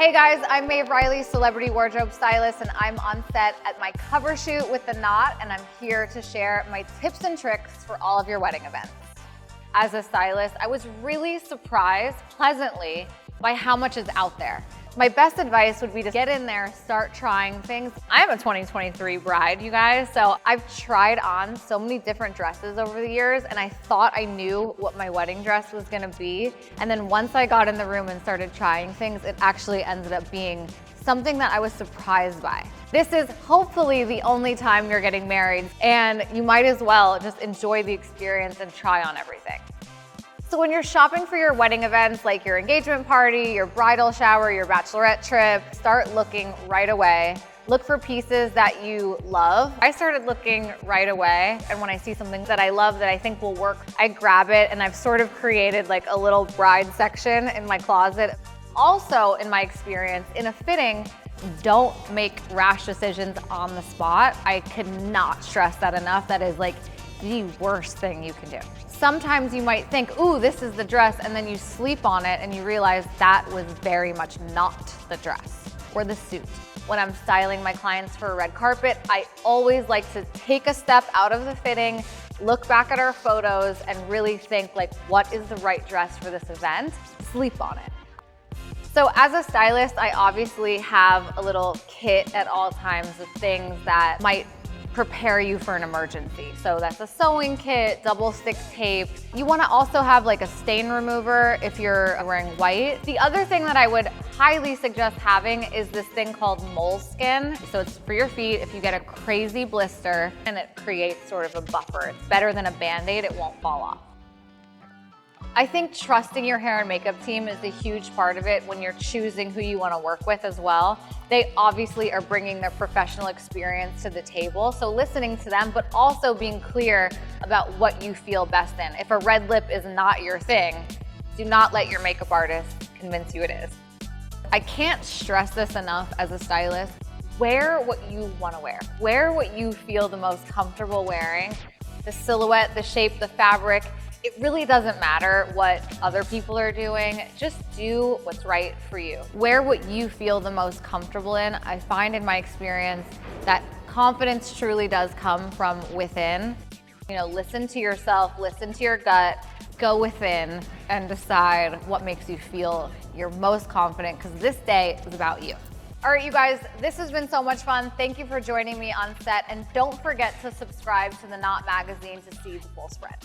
Hey guys, I'm Maeve Reilly, celebrity wardrobe stylist, and I'm on set at my cover shoot with The Knot, and I'm here to share my tips and tricks for all of your wedding events. As a stylist, I was really surprised, pleasantly, by how much is out there. My best advice would be to get in there, start trying things. I am a 2023 bride, you guys, so I've tried on so many different dresses over the years, and I thought I knew what my wedding dress was gonna be. And then once I got in the room and started trying things, it actually ended up being something that I was surprised by. This is hopefully the only time you're getting married, and you might as well just enjoy the experience and try on everything. So when you're shopping for your wedding events, like your engagement party, your bridal shower, your bachelorette trip, start looking right away. Look for pieces that you love. I started looking right away, and when I see something that I love that I think will work, I grab it, and I've sort of created like a little bride section in my closet. Also, in my experience, in a fitting, don't make rash decisions on the spot. I could not stress that enough. That is like the worst thing you can do. Sometimes you might think, ooh, this is the dress, and then you sleep on it and you realize that was very much not the dress or the suit. When I'm styling my clients for a red carpet, I always like to take a step out of the fitting, look back at our photos, and really think like, what is the right dress for this event? Sleep on it. So as a stylist, I obviously have a little kit at all times of things that might prepare you for an emergency. So that's a sewing kit, double stick tape. You wanna also have like a stain remover if you're wearing white. The other thing that I would highly suggest having is this thing called moleskin. So it's for your feet if you get a crazy blister, and it creates sort of a buffer. It's better than a Band-Aid, it won't fall off. I think trusting your hair and makeup team is a huge part of it when you're choosing who you want to work with as well. They obviously are bringing their professional experience to the table, so listening to them, but also being clear about what you feel best in. If a red lip is not your thing, do not let your makeup artist convince you it is. I can't stress this enough as a stylist. Wear what you want to wear. Wear what you feel the most comfortable wearing. The silhouette, the shape, the fabric. It really doesn't matter what other people are doing. Just do what's right for you. Wear what you feel the most comfortable in. I find in my experience that confidence truly does come from within. You know, listen to yourself, listen to your gut, go within and decide what makes you feel you're most confident, because this day is about you. All right, you guys, this has been so much fun. Thank you for joining me on set, and don't forget to subscribe to The Knot magazine to see the full spread.